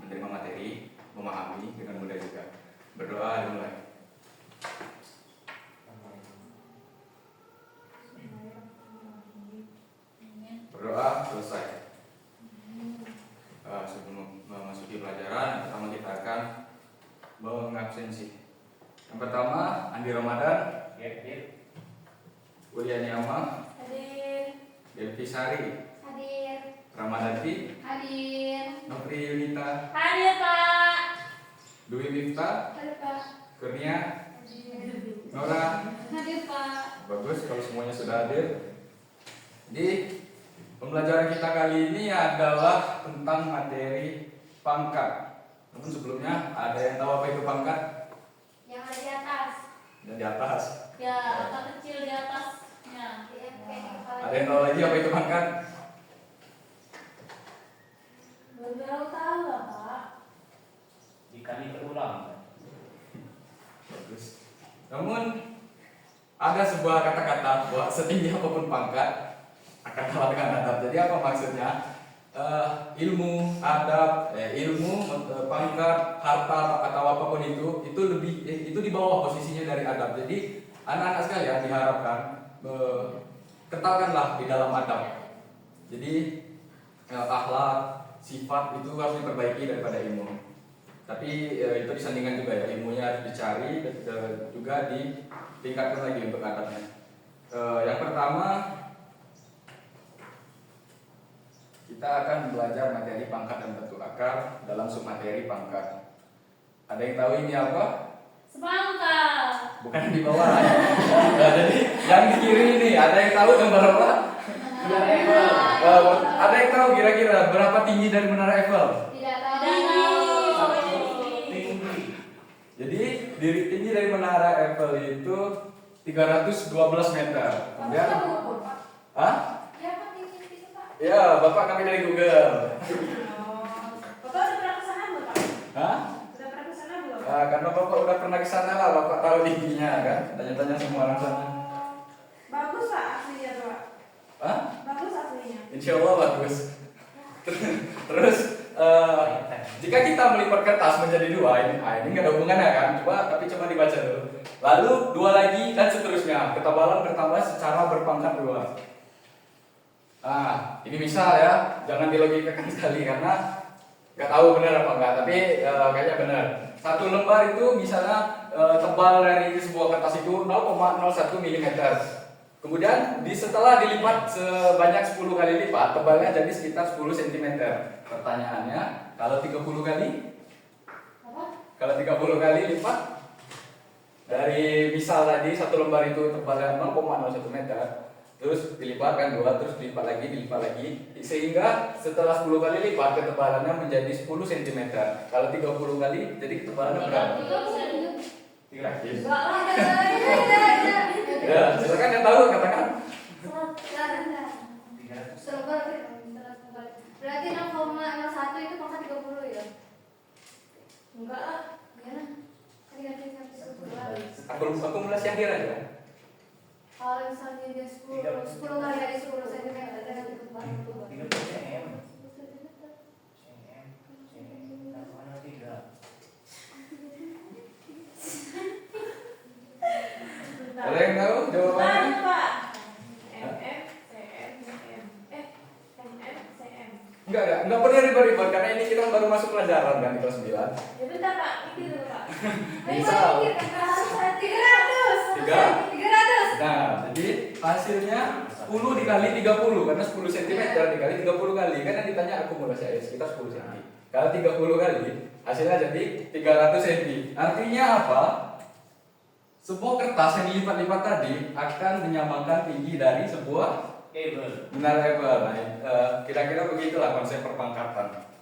menerima materi, memahami dengan mudah juga. Berdoa dimulai. Berdoa selesai. Sebelum memasuki pelajaran, pertama kita akan mengabsensi. Yang pertama, Andi Ramadan, Wuliani Ama, Hadir. Devi Sari, Hadir. Ramadati, Hadir. Nopri Yunita, Hadir, Pak. Dwi Miftah, Hadir, Pak. Kurnia, Hadir. Nora. Hadir, Pak. Bagus kalau semuanya sudah hadir. Di pembelajaran kita kali ini adalah tentang materi pangkat. Namun sebelumnya ada yang tahu apa itu pangkat? Yang ada di atas. Dan di atas. Ya, angka kecil di atasnya. Kayak di kepala. Ada yang tahu lagi apa itu pangkat? Baru tahu lah, Pak. Dikali berulang. Bagus. Namun ada sebuah kata-kata bahwa setinggi apapun pangkat akan kalah dengan adab. Jadi apa maksudnya? Ilmu, adab, pangkat, harta atau apapun itu lebih itu di bawah posisinya dari adab. Jadi anak-anak sekalian diharapkan kentalkanlah di dalam adab. Jadi akhlak, sifat itu harus diperbaiki daripada ilmu. Tapi itu disandingkan juga ya, ilmunya harus dicari dan juga ditingkatkan lagi untuk adabnya. Yang pertama, kita akan belajar materi pangkat dan bentuk akar dalam submateri pangkat. Ada yang tahu ini apa? Semangka. Bukan yang di bawah. Nah, jadi yang di kiri ini, ada yang tahu gambar apa? Ada yang tahu kira-kira berapa tinggi dari menara Eiffel? Tidak tahu. Jadi tinggi dari menara Eiffel itu 312 meter. Kemudian, hah? Ya, Pak, tinggi itu, Pak. Ya, Bapak kami dari Google. Bapak udah pernah ke sana belum, Pak? Hah? Udah pernah ke sana belum? Karena Bapak udah pernah ke sana lah, Bapak tahu tingginya kan? Tanya-tanya semua orang sana. Bagus, Pak, aslinya, Pak. Hah? Bagus aslinya. Insya Allah bagus. Terus jika kita melipat kertas menjadi dua, ini nggak ada hubungannya kan? Tapi coba dibaca dulu. Lalu dua lagi dan seterusnya. Ketebalan bertambah secara berpangkat dua. Ini misal ya, jangan dilogikakan sekali karena nggak tahu benar apa enggak. Tapi kayaknya benar. Satu lembar itu misalnya tebal dari sebuah kertas itu 0,01 mm. Kemudian setelah dilipat sebanyak 10 kali lipat, tebalnya jadi sekitar 10 cm. Pertanyaannya, kalau 30 kali? Apa? Kalau 30 kali lipat dari misal tadi satu lembar itu tebalnya 0,01 meter, terus dilipatkan 2, terus dilipat lagi, sehingga setelah 10 kali lipat ketebalannya menjadi 10 cm. Kalau 30 kali, jadi ketebalannya berapa? Yakin? Ya, silakan yang tahu katakan. Berarti 0,01 itu pangkat 30 ya? Enggak lah, gimana? Akumulasi akhir aja. Kalau misalnya dia 10 kali dari 10 cm berarti 40 cm. Ada yang tahu jawabannya? Pak. MM, CM, CM. MM, CM. Enggak perlu ribet-ribet karena ini kita baru masuk pelajaran kan di kelas 9. Ya bentar, Pak. Mikir dulu, Pak. Misal. 300. Nah, jadi hasilnya 10 dikali 30 karena 10 cm dikali 30 kali kan yang ditanya akumulasi air sekitar 10 cm. Kalau 30 kali hasilnya jadi 300 cm. Artinya apa? Sebuah kertas yang dilipat-lipat tadi akan menyamakan tinggi dari sebuah menara Eiffel. Nah, kira-kira begitulah konsep perpangkatan.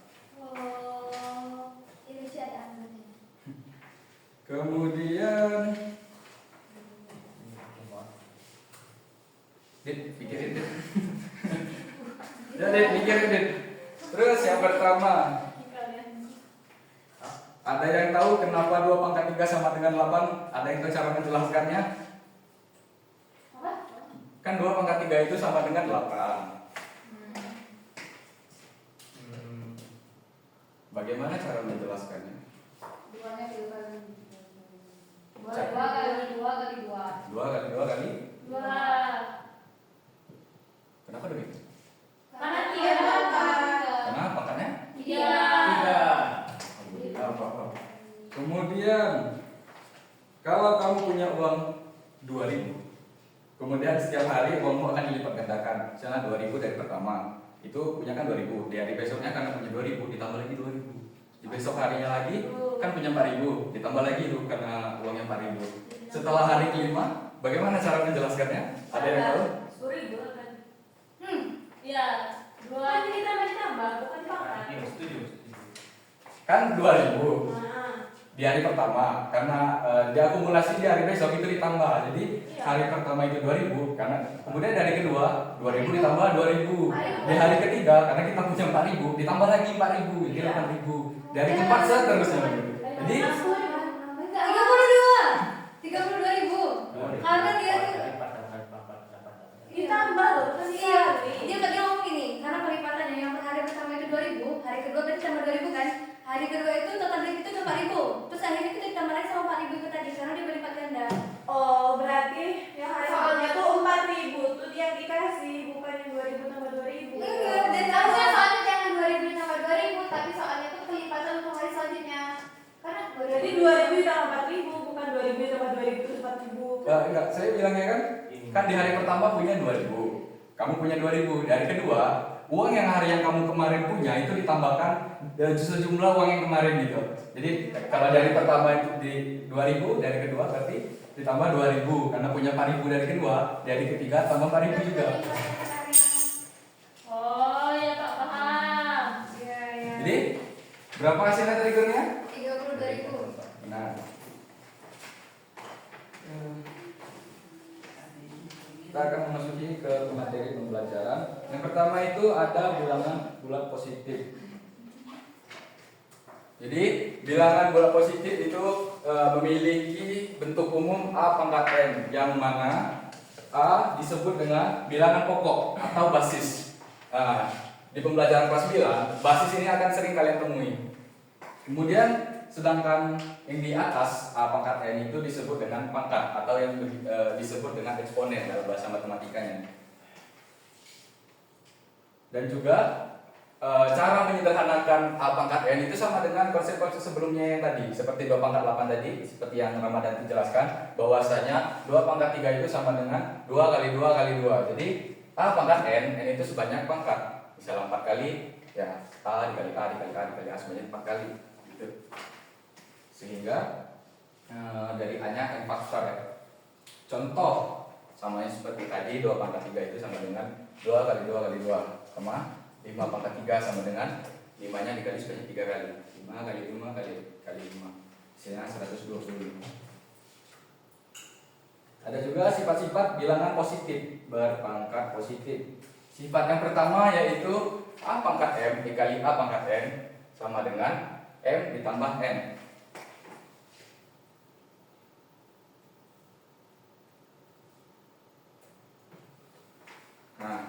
Ini sih ada. Kemudian pikirin Dit. Ya Dit, pikirin Dit. Terus yang pertama, ada yang tahu kenapa 2 pangkat 3 sama dengan 8? Ada yang tahu cara menjelaskannya? Apa? Kan 2 pangkat 3 itu sama dengan 8. Bagaimana cara menjelaskannya? Duanya dua kali. Dua Cak. kali dua kali dua. 2 kali 2 kali? Dua. Kenapa demikian? Karena tiga. Kenapa pangkatnya? Tiga. 3. Alhamdulillah, apa-apa. Kemudian kalau kamu punya uang 2.000, kemudian setiap hari uangmu akan dilipat gandakan. Misalnya 2.000 dari pertama, itu punya kan 2.000. Di hari besoknya karena punya 2.000, ditambah lagi 2.000. Di besok harinya lagi kan punya 4.000, ditambah lagi itu karena uangnya 4.000. Setelah hari kelima, bagaimana cara menjelaskannya? Ada yang tahu? 10.000 kan? Iya. Dua. Kan kita tambah, bukan dipangkat. Ini setuju. Kan 2.000 Nah. di hari pertama karena diakumulasi di hari besok itu ditambah. Jadi Iya. hari pertama itu 2.000 karena kemudian dari kedua 2.000 ditambah 2.000. Di hari ketiga karena kita punya 4.000 ditambah lagi 4.000 jadi 8.000. Dari keempat seterusnya begitu. Jadi 32.000. Karena dia tuh ditambah loh, kan iya. Dia ngomong gini, karena pelipatannya yang hari pertama itu 2.000, hari kedua tadi tambah 2.000 kan. Hari kedua itu total duit itu 4.000. Terus akhirnya itu ditambah lagi sama 4.000 itu tadi karena dia berlipat ganda. Oh, berarti yang hari soalnya tuh 4.000 tuh dia dikasih, bukan yang 2.000 tambah 2.000. Enggak, dan harusnya soalnya jangan 2.000 tambah 2.000, tapi soalnya itu pelipatan untuk hari selanjutnya. Karena Jadi 2.000 tambah 4.000, bukan 2.000 tambah 2.000 terus 4.000. enggak, saya bilangnya kan di hari pertama punya 2.000. Kamu punya 2.000. Di hari kedua, uang yang hari yang kamu kemarin punya itu ditambahkan sejumlah uang yang kemarin gitu. Jadi kalau dari pertama itu di 2.000, dari kedua berarti ditambah 2.000 karena punya 4.000 dari kedua, dari ketiga tambah 4.000 juga. oh ya tak paham. Iya, iya. Jadi berapa hasilnya tadi kurnya? 32.000. Benar. Kita akan memasuki ke materi pembelajaran. Yang pertama itu ada bilangan bulat positif. Jadi bilangan bulat positif itu memiliki bentuk umum A pangkat N, yang mana A disebut dengan bilangan pokok atau basis. Di pembelajaran kelas 9, basis ini akan sering kalian temui. Kemudian sedangkan yang di atas A pangkat N itu disebut dengan pangkat atau yang disebut dengan eksponen dalam bahasa matematikanya. Dan juga cara menyederhanakan A pangkat N itu sama dengan konsep-konsep sebelumnya yang tadi, seperti 2 pangkat 8 tadi, seperti yang Ramadan jelaskan, bahwasanya 2 pangkat 3 itu sama dengan 2 kali 2 kali 2. Jadi A pangkat N itu sebanyak pangkat. Misalnya 4 kali, ya A dikali A dikali A dikali A sebanyak 4 kali gitu. Sehingga dari A-nya N faktor ya. Contoh sama seperti tadi 2 pangkat 3 itu sama dengan 2 kali 2 kali 2 sama 5 pangkat 3 sama dengan 5-nya dikali sebanyak 3 kali. 5 kali 5 kali 5 hasilnya 120. Ada juga sifat-sifat bilangan positif berpangkat positif. Sifat yang pertama yaitu A pangkat M dikali A pangkat N sama dengan M ditambah N. Nah,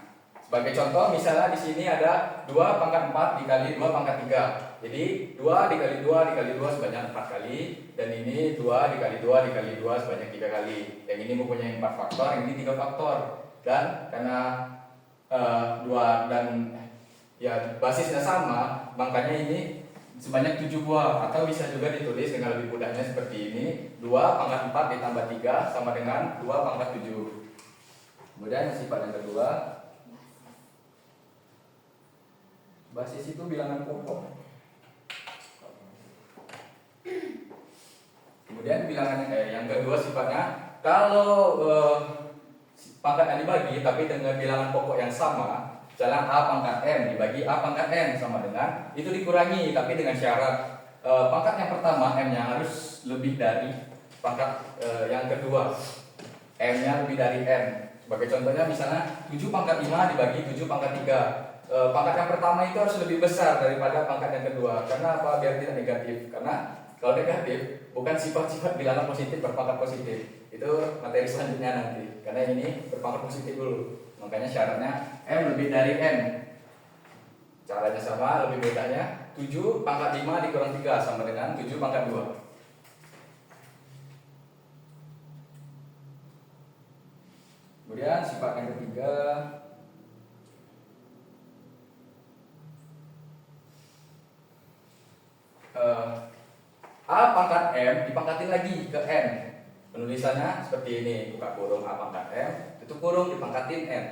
sebagai contoh misalnya di sini ada 2 pangkat 4 dikali 2 pangkat 3. Jadi 2 dikali 2 dikali 2 sebanyak 4 kali, dan ini 2 dikali 2 dikali 2 sebanyak 3 kali. Yang ini mempunyai 4 faktor, yang ini 3 faktor. Dan karena 2 dan ya basisnya sama, makanya ini sebanyak 7 buah, atau bisa juga ditulis dengan lebih mudahnya seperti ini. 2 pangkat 4 ditambah 3 sama dengan 2 pangkat 7. Kemudian sifat yang kedua, basis itu bilangan pokok. Kemudian bilangan yang kedua sifatnya, kalau pangkat yang dibagi tapi dengan bilangan pokok yang sama, misalnya A pangkat M dibagi A pangkat N sama dengan, itu dikurangi tapi dengan syarat pangkat yang pertama M-nya harus lebih dari pangkat yang kedua, M-nya lebih dari N. Sebagai contohnya misalnya 7 pangkat 5 dibagi 7 pangkat 3. Pangkat yang pertama itu harus lebih besar daripada pangkat yang kedua. Karena apa? Biar tidak negatif. Karena kalau negatif bukan sifat-sifat bilangan positif berpangkat positif. Itu materi selanjutnya nanti. Karena ini berpangkat positif dulu. Makanya syaratnya M lebih dari N. Caranya sama, lebih bedanya 7 pangkat 5 dikurang 3 sama dengan 7 pangkat 2. Kemudian sifat yang ketiga, A pangkat M dipangkatin lagi ke N. Penulisannya seperti ini, buka kurung A pangkat M, tutup kurung dipangkatin N.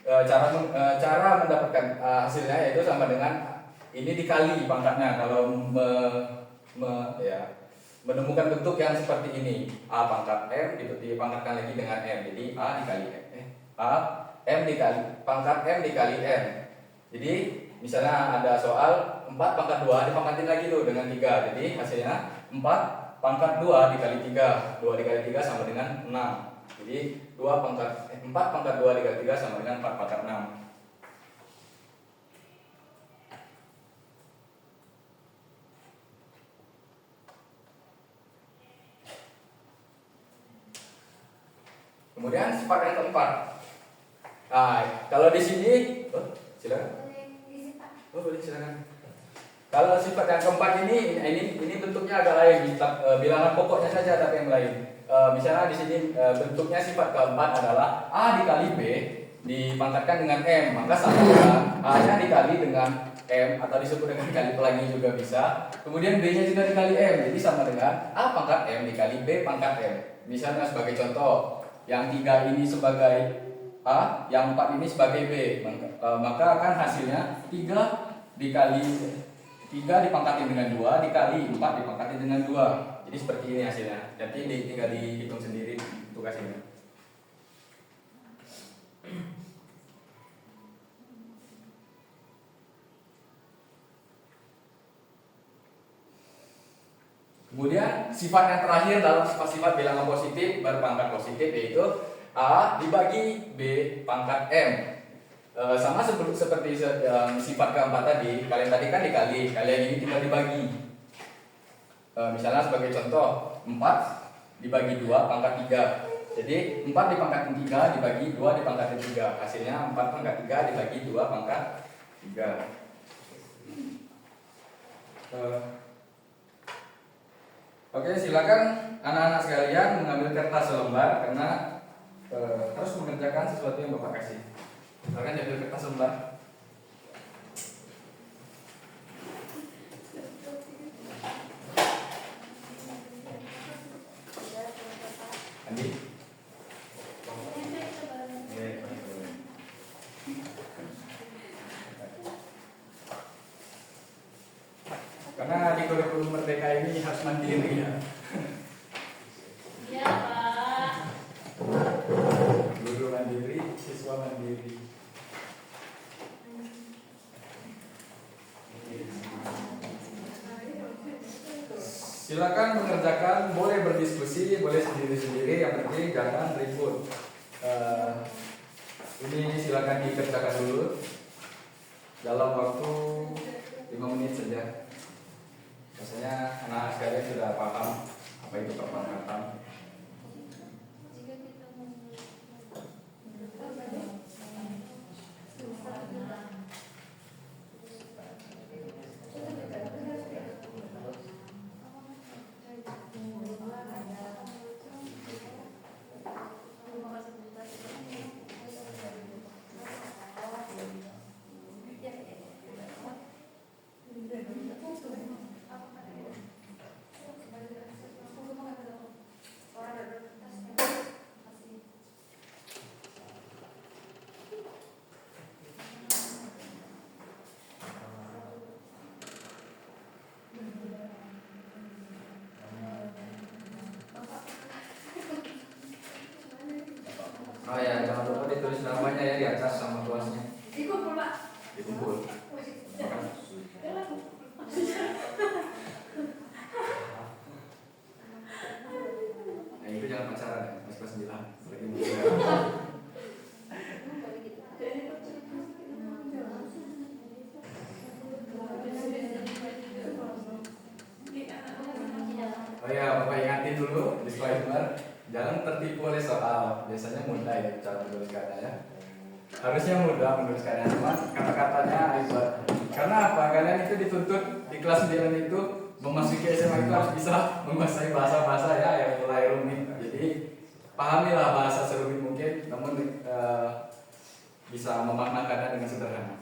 Cara mendapatkan hasilnya yaitu sama dengan ini dikali pangkatnya. Kalau menemukan bentuk yang seperti ini, A pangkat M dipangkatkan lagi dengan M. Jadi A dikali M dikali pangkat M dikali N. Jadi misalnya ada soal 4 pangkat 2 dipangkatin lagi tuh dengan 3. Jadi hasilnya 4 pangkat 2 dikali 3. 2 dikali 3 sama dengan 6. Jadi 4 pangkat 2 dikali 3 sama dengan 4 pangkat 6. Kemudian sifat yang keempat. Kalau di sini, silakan. Boleh silakan. Kalau sifat yang keempat ini bentuknya agak lain. Bilangan pokoknya saja tapi yang lain. Misalnya di sini bentuknya sifat keempat adalah A dikali B dipangkatkan dengan M, maka sama dengan A-nya dikali dengan M atau disebut dengan kali pelangi juga bisa. Kemudian B-nya juga dikali M, jadi sama dengan A pangkat M dikali B pangkat M. Misalnya sebagai contoh, yang 3 ini sebagai A, yang 4 ini sebagai B, maka akan hasilnya 3 dipangkatin dengan 2 dikali 4 dipangkatin dengan 2. Jadi seperti ini hasilnya. Nanti tinggal dihitung sendiri untuk hasilnya. Kemudian sifat yang terakhir dalam sifat-sifat bilangan positif berpangkat positif yaitu A dibagi B pangkat M. Sama seperti sifat keempat tadi, kalian tadi kan dikali, kalian ini tinggal dibagi. Misalnya sebagai contoh 4 dibagi 2 pangkat 3. Jadi 4 dipangkatin 3 dibagi 2 dipangkatin 3. Hasilnya 4 pangkat 3 dibagi 2 pangkat 3. Oke, silakan anak-anak sekalian mengambil kertas selembar karena harus mengerjakan sesuatu yang Bapak kasih. Silakan ambil kertas selembar. Andi. Karena di kurikulum Merdeka ini harus mandiri ya. Iya, Pak. Guru mandiri, siswa mandiri. Silakan mengerjakan, boleh berdiskusi, boleh sendiri-sendiri, yang penting jangan ribut. Ini silakan dikerjakan dulu dalam waktu 5 menit saja. Biasanya anak sekalian sudah paham apa itu perpangkatan. Oh ya, jangan lupa ditulis namanya ya di atas sama kelasnya. Dikumpul, Pak. Dikumpul. Nah itu jangan pacaran ya, pas kelas 9. Lagi muda. Oh ya, Bapak ingatin dulu disclaimer, jangan tertipu oleh soal. Biasanya mudah ya cara menuliskannya ya. Harusnya mudah menuliskannya, cuma kata-katanya ribet. Karena apa? Kalian itu dituntut di kelas 9 itu memasuki SMA itu harus bisa menguasai bahasa-bahasa ya yang mulai rumit. Jadi pahamilah bahasa serumit mungkin, namun bisa memaknakannya dengan sederhana.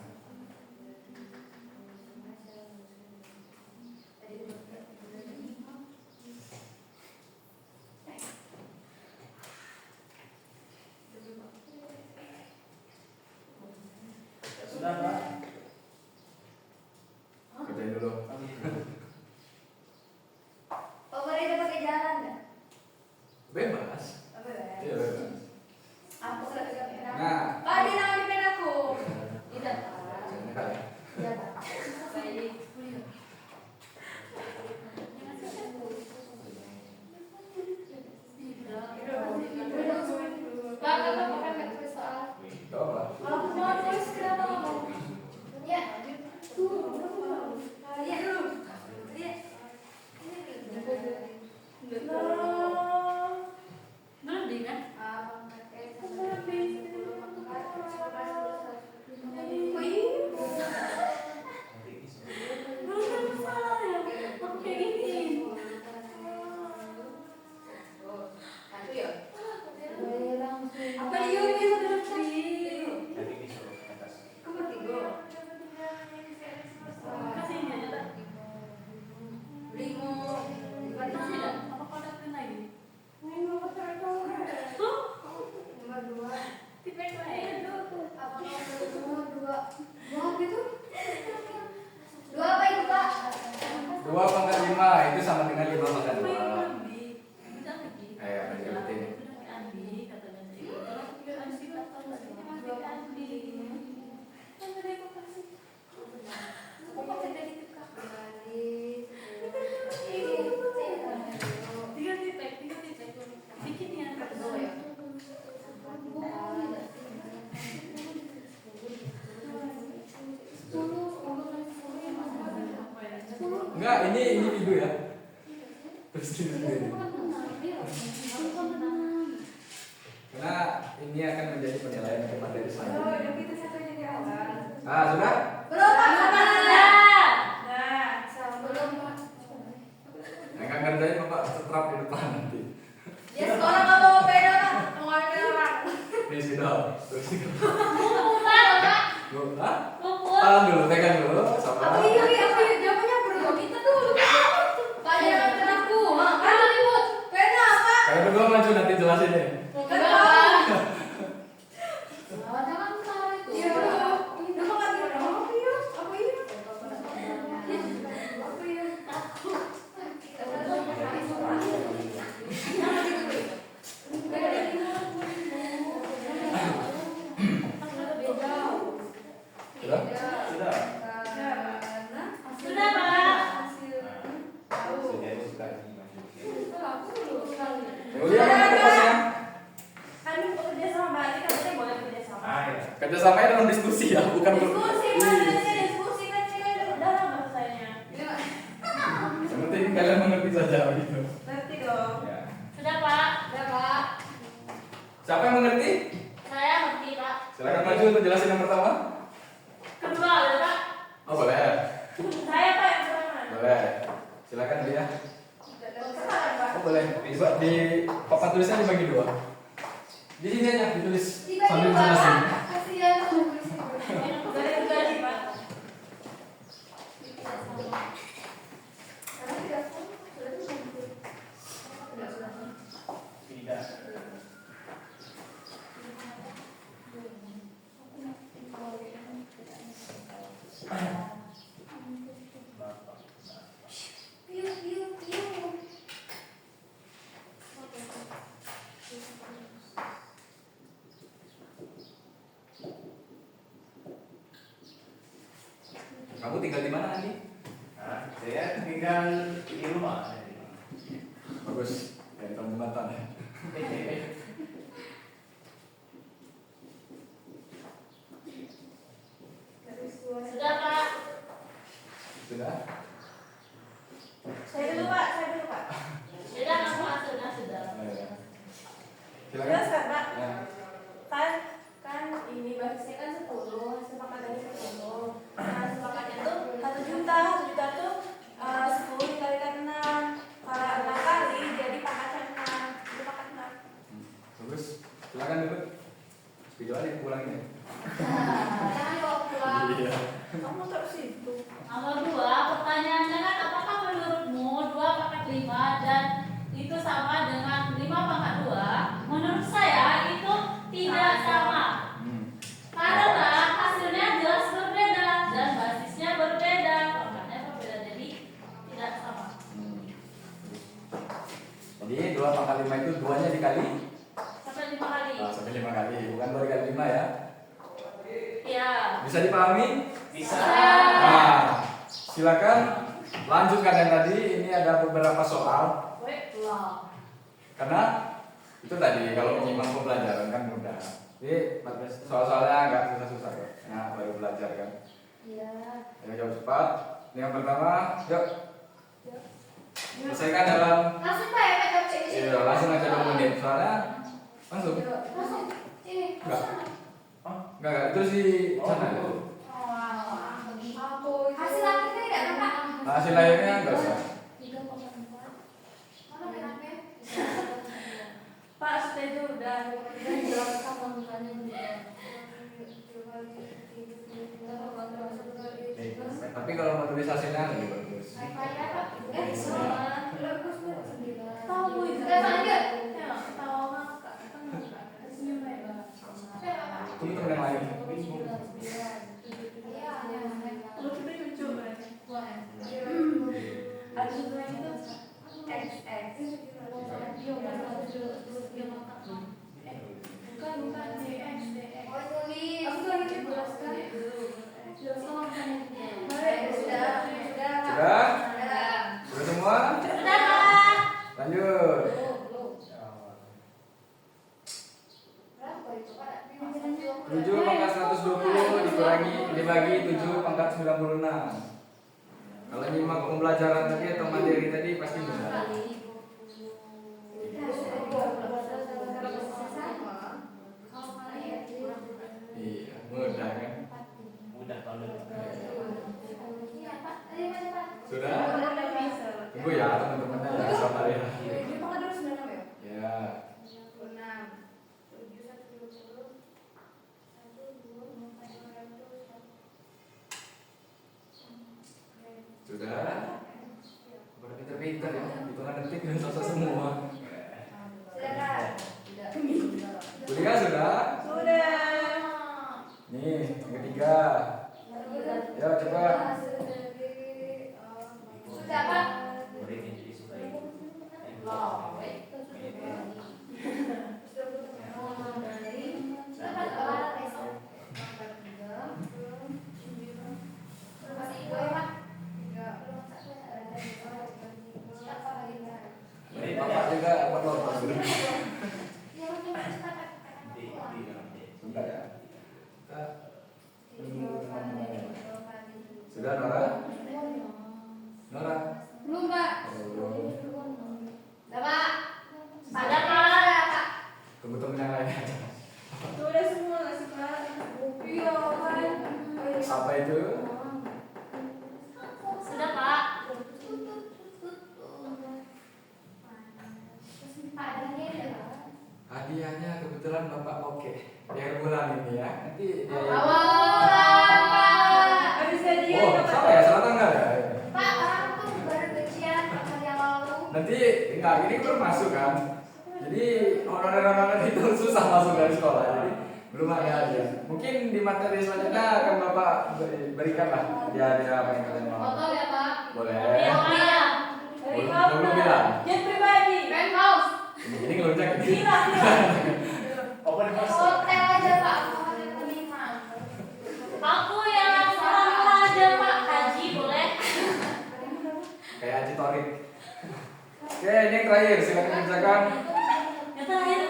Sudah, Pak. Kerjain dulu. Favorit pakai jalan nggak? Bebas. Apa ya? Iya bebas. Aku sudah pegang pena. Nah. Pak, di nama di penaku. Tidak, Pak. Jangan kali. Iya, Pak. Baik. Pak, kenapa pakai tulis soal? Coba. Kalau aku mau tulis kenapa ngomong? Ya. Iya dulu. Iya. Belum kan? Apa dia bisa lebih? Nanti disuruh ke atas. Kamu tidur. Limo. Nomor dua. Apa nomor dua? Dua apa itu? Dua apa itu, Pak? 2 pangkat 5 itu sama dengan 5 pangkat 2. Ayo, lanjutin. Enggak, ini individu ya. Terus sendiri. Karena ini akan menjadi penilaian untuk materi Oh, selanjutnya. udah gitu satu jadi awal. Ah, sudah? Belum, Pak. Nah, Belum, Pak. Yang akan kerjain Bapak setrap di depan nanti. Ya sekolah nggak bawa pena, Pak. Mau ngambil orang. Ini sudah. Terus itu. Pak. Hah? Tahan dulu, pegang dulu. Apa Sama. iya, jawabannya berdua kita dulu. Pak, jangan ngambil aku. Kan ribut. Pena, Pak. Kayak berdua maju nanti jelasin deh. Kan, Pak. Jangan salah itu. Iya, Pak. Udah Pak, ngambil orang. Apa iya? Apa iya? Apa iya? Sudah? Sudah. Sudah, Pak. Sudah suka Kemudian kerjasama. kan bekerja sama berarti katanya boleh bekerja sama. Ayo. Kerjasamanya dalam diskusi ya, bukan Diskusi mana sih diskusi kan cewek udah lama rasanya. Yang penting kalian mengerti saja gitu. Ngerti dong. Ya. Sudah, Pak. Sudah, Pak. Siapa yang mengerti? Saya ngerti, Pak. Silakan maju untuk jelasin yang pertama. Kedua, ada, Pak. Oh boleh, Saya Pak yang pertama. boleh. Silakan dia. Sekarang Pak. Oh boleh. Di papan tulisan dibagi 2. Di sini aja ditulis sambil Tiba-tiba, jelasin. Pak. Kasihan kamu polisi. Dari Pak. Tidak. Piu, piu, piu. Kamu tinggal di mana Andi? Nah, saya tinggal di rumah. Bagus. Kayak Kalimantan ya. Sudah, Pak. Sudah? Saya dulu Pak, saya dulu Pak. Sudah, Pak. Sudah. Ya. Jelas Silakan. kan Pak? Ya. Kan ini basisnya kan 10, sepakatannya 10. Nah, sepakatnya itu Silakan dulu. Video aja pulangin ya. Jangan bawa pulang. Iya. Kamu taruh situ. Nomor 2, pertanyaannya kan apakah menurutmu 2 pangkat 5 dan itu sama dengan 5 pangkat 2? Menurut saya itu tidak sama. Karena hasilnya jelas berbeda dan basisnya berbeda. Pangkatnya berbeda, jadi tidak sama. Jadi 2 pangkat 5 itu 2-nya dikali Sampai 5 kali. sampai 5 kali, bukan 2 dikali 5 ya. Iya. Bisa dipahami? Bisa. Nah, silakan lanjutkan yang tadi. Ini ada beberapa soal. Wah. Karena itu tadi kalau menyimak pembelajaran kan mudah. Jadi soal-soalnya nggak susah-susah kok. Nah, baru belajar kan. Iya. Ayo jawab cepat. Yang pertama, yuk. Selesaikan dalam Langsung Pak ya Pak jawab cek di sini. iya, langsung aja 2 menit. Soalnya langsung. Langsung. Ini. Enggak. Enggak, itu di sana. Hasil akhirnya tidak ada Pak. Hasil akhirnya enggak usah. Mana benaknya? Pak, sudah itu udah. Tapi kalau mau tulis hasilnya lebih bagus. Tahu itu. Udah lanjut. Tahu ngakak. Senyum aja. Tunggu teman yang lain. Lu kita lucu berarti. Ada juga yang itu. Bukan DX. Oh tulis. Aku tuh lagi jelaskan. Sudah. Sudah? Sudah semua? Sudah, Pak. Lanjut. 7 pangkat 120 dibagi 7 pangkat 96. Kalau nyimak pembelajaran tadi atau materi tadi pasti mudah. Iya, mudah kan? Mudah kalau Sudah? Tunggu ya teman-teman ya, sabar ya. Ya. Sudah? Pada pintar-pintar ya, hitungan detik dan selesai semua. Kuliah sudah? Sudah. Nih, yang ketiga. Ya, coba. Sudah Pak. boleh jadi suka itu. Ini Bapak juga buat nonton dulu. Sebentar ya. Kita sudah Nora? Nora? Belum Pak. Oh, Udah Pak. Ada, Pak. tunggu temen yang lain. Sudah semua nggak sih Pak? Iya kan. Apa itu? Sudah, Pak. Hadiahnya kebetulan Bapak oke. Biar bulan ini ya. Nanti dia Awalan Pak. Habis gajian Oh, Pak. sama ya? Salah tanggal ya? Pak, orang tuh baru gajian tahun yang lalu. Nanti enggak, ini belum masuk kan. Jadi orang-orang itu susah masuk dari sekolah. Jadi belum ada hadiah. Mungkin di materi selanjutnya akan Bapak berikan lah hadiah apa yang kalian mau. Motor ya Pak. Boleh. Iya, Pak. Dari Belum mana? bilang. Jet pribadi. Penthouse. Ini ngelunjak ini. Gila, gila. Open house. Hotel aja Pak. Hotel kelima. Aku yang murah-murah aja, Pak. Haji boleh? Kayak Haji Torik. Oke, ini yang terakhir. Silakan kerjakan Yang terakhir nih.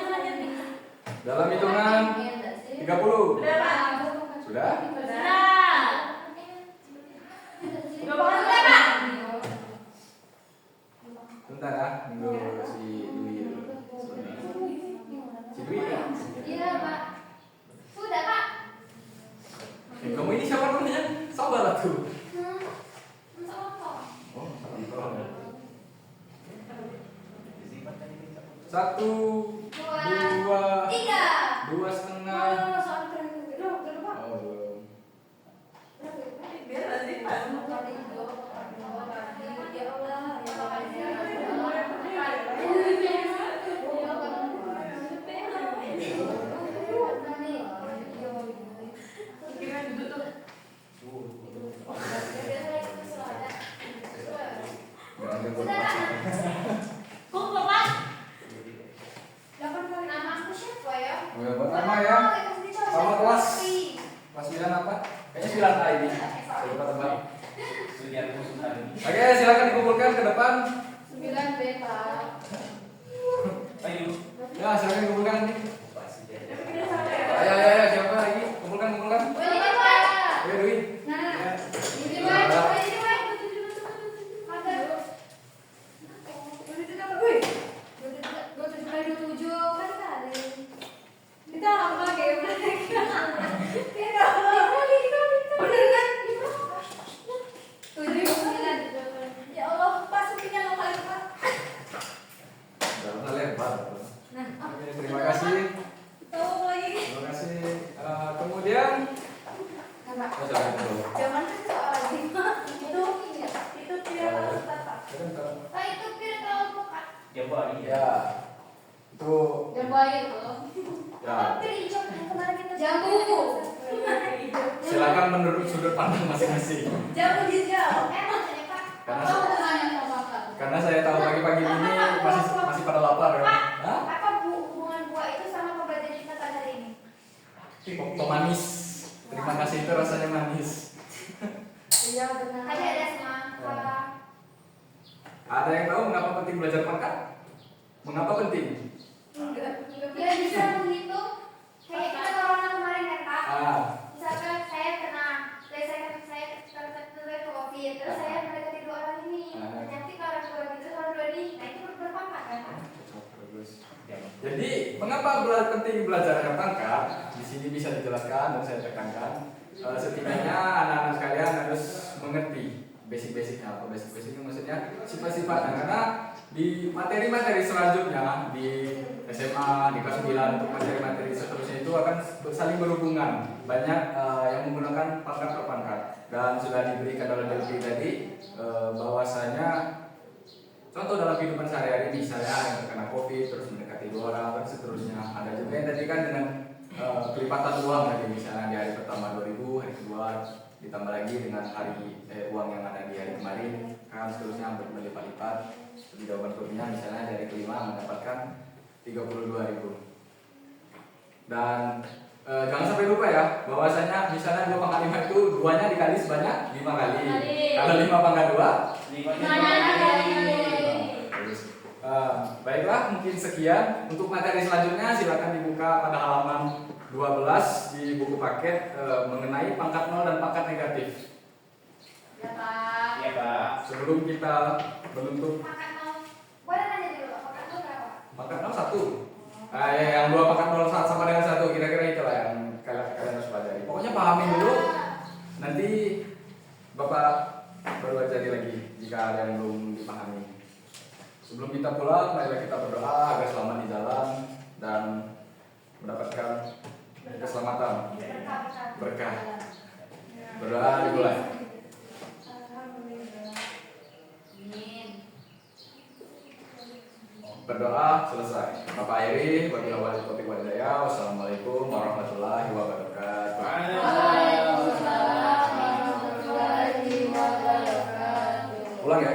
dalam hitungan 30. Udah Pak. Sudah? Sudah. Udah banget udah Pak. Bentar ya, nunggu si Dwi dulu. Si Dwi ya? Iya Pak. Sudah Pak. Kamu ini siapa namanya? Sabar lah tuh. Salah. Oh, salah. Disimpan tadi kita. 1, 2, 3. Kumpul Pak. 8 kali. Nama aku siapa ya? Udah buat nama ya. Sama kelas. Kelas 9 apa? Kayaknya 9 A ini. Saya lupa tebak. Sudah musuh hari ini. Oke, silakan dikumpulkan ke depan. 9 B Pak. Ayo. Ya, silakan dikumpulkan nanti. Pasti dia. Ayo, siapa lagi? Kumpulkan. Boleh Pak. Ayo, Dwi. Nah, ini Ya. Pak. Ini Pak. Ada. Wih. 27 kali 27 kan kali. Kita apa kayak mereka? Kita bener kan? 7 9. Ya Allah, Pak supinya lo kali Pak. Udah lebar. Nah, Oke, terima kasih. tahu lagi. Terima kasih. Kemudian Apa? oh, silakan dulu. Jangan kan soal lagi. Itu tidak harus tata. Pak itu kira kalau buka. Dia bawa dia. Ya. Itu Dan baik loh. ya. Jambu. Silakan menurut sudut pandang masing-masing. Jambu hijau. Maksudnya Pak. Karena Apa hubungannya sama Bapak? Karena saya tahu pagi-pagi ini masih pada lapar ya. Hah? Apa hubungan buah itu sama pembelajaran kita pada hari ini? Pemanis. Terima kasih itu rasanya manis. Iya benar. Tadi ada semangka. Ada yang tahu mengapa penting belajar pangkat? Mengapa penting? Enggak. Ya bisa menghitung. Kayak kita corona kemarin kan Pak. Misalkan saya kena, saya ke COVID, terus saya mendekati 2 orang ini. Nanti kalau 2 gitu, kalau 2 ini, nah itu berpangkat kan Pak? Jadi mengapa penting belajar pangkat? Di sini bisa dijelaskan dan saya tekankan. Setidaknya anak-anak sekalian harus mengerti basic-basicnya apa basic-basicnya maksudnya sifat-sifatnya karena di materi-materi selanjutnya di SMA di kelas 9 untuk materi-materi seterusnya itu akan saling berhubungan banyak yang menggunakan pangkat per pangkat dan sudah diberikan oleh Delphi tadi bahwasanya contoh dalam kehidupan sehari-hari misalnya yang terkena COVID terus mendekati 2 orang dan seterusnya ada juga yang tadi kan dengan kelipatan uang tadi misalnya di hari pertama 2000 hari kedua ditambah lagi dengan uang yang ada di hari kemarin kan seterusnya berlipat-lipat di jawaban kurnya misalnya dari kelima mendapatkan 32.000 dan jangan sampai lupa ya bahwasanya misalnya 2 pangkat 5 itu 2-nya dikali sebanyak 5 kali kalau 5 pangkat 2 baiklah mungkin sekian untuk materi selanjutnya silakan dibuka pada halaman 12 di buku paket mengenai pangkat 0 dan pangkat negatif. Ya Pak. Iya Pak. Sebelum kita menutup Pangkat 0. Boleh nanya dulu, pangkat 0 berapa? pangkat 0 1. Yang 2 pangkat 0 sama dengan 1 kira-kira itulah yang kalian harus pelajari. Pokoknya pahamin dulu. Nanti Bapak baru ajari lagi jika ada yang belum dipahami. Sebelum kita pulang, marilah kita berdoa agar selamat di jalan dan mendapatkan keselamatan, berkah. Berdoa dimulai. Berdoa selesai. Bapak akhiri, wabillahi wal taufiq wal hidayah. Wassalamualaikum warahmatullahi wabarakatuh. Waalaikumsalam warahmatullahi wabarakatuh. Pulang ya.